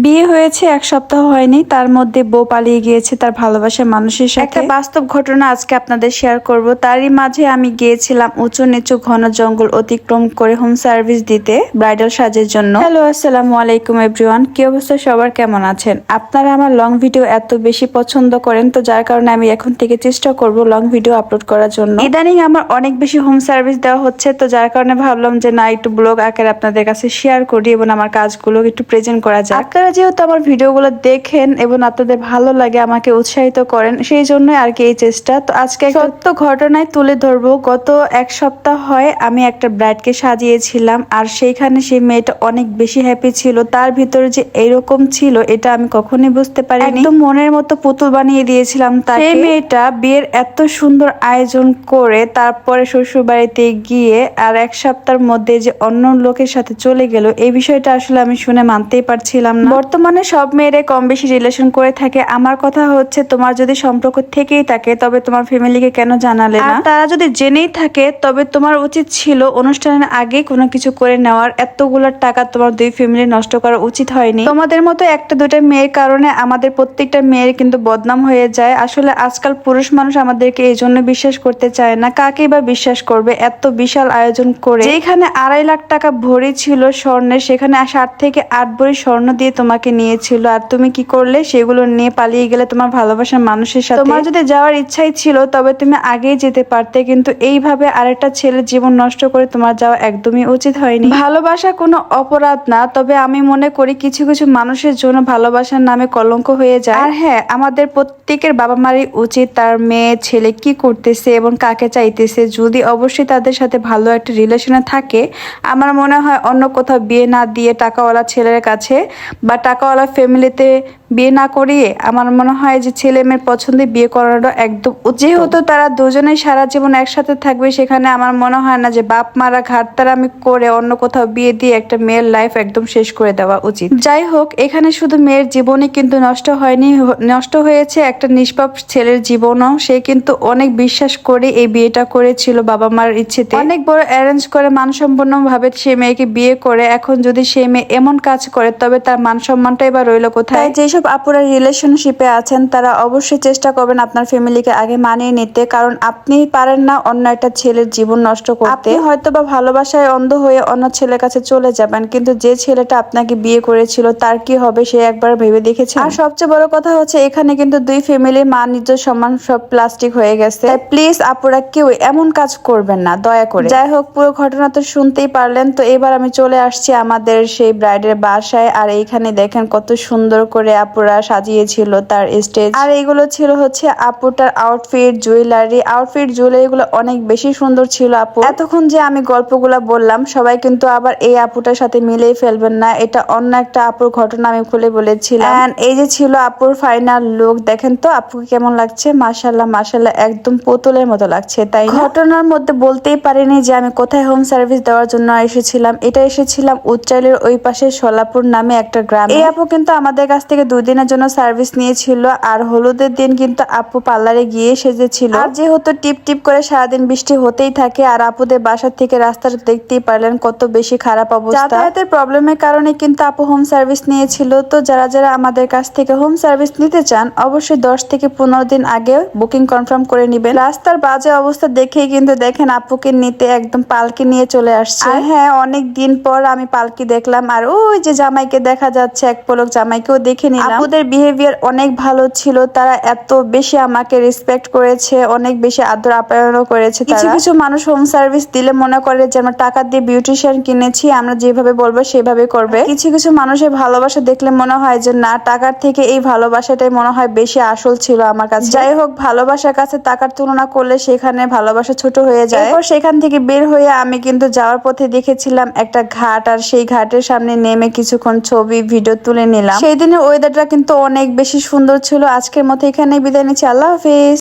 বিয়ে হয়েছে 1 সপ্তাহ হয়নি, তার মধ্যে বউ পালিয়ে গিয়েছে তার ভালোবাসার মানুষের সাথে। একটা বাস্তব ঘটনা আজকে আপনাদের শেয়ার করব। তারই মাঝে আমি গিয়েছিলাম উঁচু নিচু ঘন জঙ্গল অতিক্রম করে হোম সার্ভিস দিতে ব্রাইডাল সাজের জন্য। হ্যালো, আসসালামু আলাইকুম এভরিওয়ান। কি অবস্থা সবার, কেমন আছেন আপনারা? আমার লং ভিডিও এত বেশি পছন্দ করেন, তো যার কারণে আমি এখন থেকে চেষ্টা করব লং ভিডিও আপলোড করার জন্য। ইদানিং আমার অনেক বেশি হোম সার্ভিস দেওয়া হচ্ছে, তো যার কারণে ভাবলাম যে না, একটু ব্লগ আকারে আপনাদের কাছে শেয়ার করি এবং আমার কাজগুলো একটু প্রেজেন্ট করা যায়। আপনারা যেহেতু আমার ভিডিওগুলো দেখেন এবং আপনাদের ভালো লাগে, আমাকে উৎসাহিত করেন, সেই জন্য আর কি এই চেষ্টা। তো আজকে সত্য ঘটনায় তুলে ধরবো। গত 1 সপ্তাহ হয় আমি একটা ব্রাইডকে সাজিয়েছিলাম, আর সেইখানে সেই মেয়েটা অনেক বেশি হ্যাপি ছিল। তার ভিতরে যে এরকম ছিল এটা আমি কখনোই বুঝতে পারিনি। একদম মনের মতো পুতুল বানিয়ে দিয়েছিলাম তাকে। সেই মেয়েটা বিয়ের এত সুন্দর আয়োজন করে তারপরে শ্বশুর বাড়িতে গিয়ে আর 1 সপ্তাহের মধ্যে যে অন্য লোকের সাথে চলে গেল, এই বিষয়টা আসলে আমি শুনে মানতেই পারছিলাম না। বর্তমানে সব মেয়েরাই কম বেশি রিলেশন করে থাকে। আমার কথা হচ্ছে, তোমার যদি সম্পর্ক থেকেই থাকে তবে তোমার ফ্যামিলিকে কেন জানালে না? তারা যদি জেনেই থাকে তবে তোমার উচিত ছিল অনুষ্ঠানের আগে কোনো কিছু করে নেওয়ার। এতগুলো টাকা তোমার দুই ফ্যামিলি নষ্ট করা উচিত হয়নি। তোমাদের মতো একটা দুটা মেয়ের কারণে আমাদের প্রত্যেকটা মেয়ের কিন্তু বদনাম হয়ে যায়। আসলে আজকাল পুরুষ মানুষ আমাদেরকে এই জন্য বিশ্বাস করতে চায় না। কাকেই বা বিশ্বাস করবে? এত বিশাল আয়োজন করে যেখানে 2.5 লাখ টাকা ভরি ছিল স্বর্ণের, সেখানে 7 থেকে 8 ভরি স্বর্ণ দিয়ে তোমাকে নিয়েছিল, আর তুমি কি করলে? সেগুলো নিয়ে পালিয়ে গেলে তোমার ভালোবাসার মানুষের সাথে। তোমার যদি যাওয়ার ইচ্ছাই ছিল তবে তুমি আগেই যেতে পারতে, কিন্তু এইভাবে আরেকটা ছেলের জীবন নষ্ট করে তোমার যাওয়া একদমই উচিত হয়নি। ভালোবাসা কোনো অপরাধ না, তবে আমি মনে করি কিছু কিছু মানুষের জন্য ভালোবাসার নামে কলঙ্ক হয়ে যায়। আর হ্যাঁ, আমাদের প্রত্যেকের বাবা মারই উচিত তার মেয়ে ছেলে কি করতেছে এবং কাকে চাইতেছে, যদি অবশ্যই তাদের সাথে ভালো একটা রিলেশনে থাকে, আমার মনে হয় অন্য কোথাও বিয়ে না দিয়ে টাকাওয়ালা ছেলের কাছে বা টাকাওয়ালা ফ্যামিলিতে বিয়ে না করিয়ে আমার মনে হয় যে ছেলে মেয়ের পছন্দে বিয়ে করানো একদম। যেহেতু তারা দুজনেই সারা জীবন একসাথে থাকবে, সেখানে আমার মনে হয় না যে বাপ মারা ঘাটতারামি করে অন্য কোথাও বিয়ে দিয়ে একটা মেয়ের লাইফ একদম শেষ করে দেওয়া উচিত। যাই হোক, এখানে শুধু মেয়ের জীবনই কিন্তু নষ্ট হয়নি, নষ্ট হয়েছে একটা নিষ্পাপ ছেলের জীবনও। সে কিন্তু অনেক বিশ্বাস করে এই বিয়েটা করেছিল বাবা মার ইচ্ছেতে। অনেক বড় অ্যারেঞ্জ করে মানসম্পন্ন ভাবে সে মেয়েকে বিয়ে করে, এখন যদি সে মেয়ে এমন কাজ করে তবে তার মান সম্মানটাই বা রইল কোথায়? যেসব আপুরা রিলেশনশিপে আছেন তারা অবশ্যই চেষ্টা করবেন আপনার ফ্যামিলিকে আগে মানিয়ে নিতে, কারণ আপনি পারেন না অন্য একটা ছেলের জীবন নষ্ট করতে। আপনি হয়তো বা ভালোবাসায় অন্ধ হয়ে অন্য ছেলের কাছে চলে যাবেন, কিন্তু যে ছেলেটা আপনাকে বিয়ে করেছিল তার কি হবে সে একবার ভেবে দেখেছেন? আর সবচেয়ে বড় কথা হচ্ছে, এখানে কিন্তু দুই ফ্যামিলির মান ইজ্জত সম্মান সব প্লাস্টিক হয়ে গেছে। প্লিজ আপুরা কেউ এমন কাজ করবেন না দয়া করে। যাই হোক, পুরো ঘটনা তো শুনতেই পারলেন। তো এবার আমি চলে আসছি আমাদের সেই ব্রাইডের বাসায়, আর এইখানে দেখেন কত সুন্দর করে আপুরা সাজিয়েছিল তার স্টেজ। আর এইগুলো ছিল হচ্ছে আপুটার আউটফিট, জুয়েলারি গুলো অনেক বেশি সুন্দর ছিল আপু। এতক্ষণ যে আমি গল্পগুলা বললাম সবাই কিন্তু আবার এই আপুটার সাথে মিলেই ফেলবেন না, এটা অন্য একটা আপুর ঘটনা আমি খুলে বলেছিলাম। এই যে ছিল আপুর ফাইনাল লুক, দেখেন তো আপুকে কেমন লাগছে। মাশাআল্লাহ মাশাআল্লাহ, একদম পুতুলের মতো লাগছে, তাই না? ঘটনার মধ্যে বলতেই পারিনি যে আমি কোথায় হোম সার্ভিস দেওয়ার জন্য এসেছিলাম। এটা এসেছিলাম উচ্চাইলের ওই পাশে সোলাপুর নামে একটা গ্রামে। এই আপু কিন্তু আমাদের কাছ থেকে 2 দিনের জন্য সার্ভিস নিয়েছিল, আর হলুদের দিন কিন্তু আপু পার্লারে গিয়ে সেজেছিল। আর যেহেতু টিপ টিপ করে সারাদিন বৃষ্টি হতেই থাকে, আর আপুদের বাসার থেকে রাস্তাটা দেখতেই পারলেন কত বেশি খারাপ অবস্থা। যাতায়াতের প্রবলেমের কারণে কিন্তু আপু হোম সার্ভিস নিয়েছিল। তো যারা যারা আমাদের কাছ থেকে হোম সার্ভিস নিতে চান অবশ্যই 10 থেকে 15 দিন আগে বুকিং কনফার্ম করে নিবেন। রাস্তার বাজে অবস্থা দেখেই কিন্তু দেখেন আপুকে নিতে একদম পালকি নিয়ে চলে আসছে। আর হ্যাঁ, অনেক দিন পর আমি পালকি দেখলাম, আর ওই যে জামাইকে দেখা যাচ্ছে, এক পলক জামাইকেও দেখে নিলাম। আপুদের বিহেভিয়ার অনেক ভালো ছিল, তারা এত বেশি আমাকে রেসপেক্ট করেছে, অনেক বেশি আদর আপ্যায়নও করেছে। কিছু কিছু মানুষ হোম সার্ভিস দিলে মনে করে যে আমরা টাকা দিয়ে বিউটিশিয়ান কিনেছি, আমরা যেভাবে বলবো সেভাবে করবে। কিছু কিছু মানুষের ভালোবাসা দেখলে মনে হয় যে না, টাকার থেকে এই ভালোবাসাটাই মনে হয় বেশি আসল ছিল আমার কাছে। যাই হোক, ভালোবাসার কাছে টাকার তুলনা করলে সেখানে ভালোবাসা ছোট হয়ে যায়। এরপর সেখান থেকে বের হয়ে আমি কিন্তু যাওয়ার পথে দেখেছিলাম একটা ঘাট, আর সেই ঘাটের সামনে নেমে কিছুক্ষণ ছবি ভিডিও তুলে নিলাম। সেই দিনের ওয়েদারটা কিন্তু অনেক বেশি সুন্দর ছিল। আজকের মতো এখানেই বিদায় নিচ্ছি, আল্লাহ হাফেজ।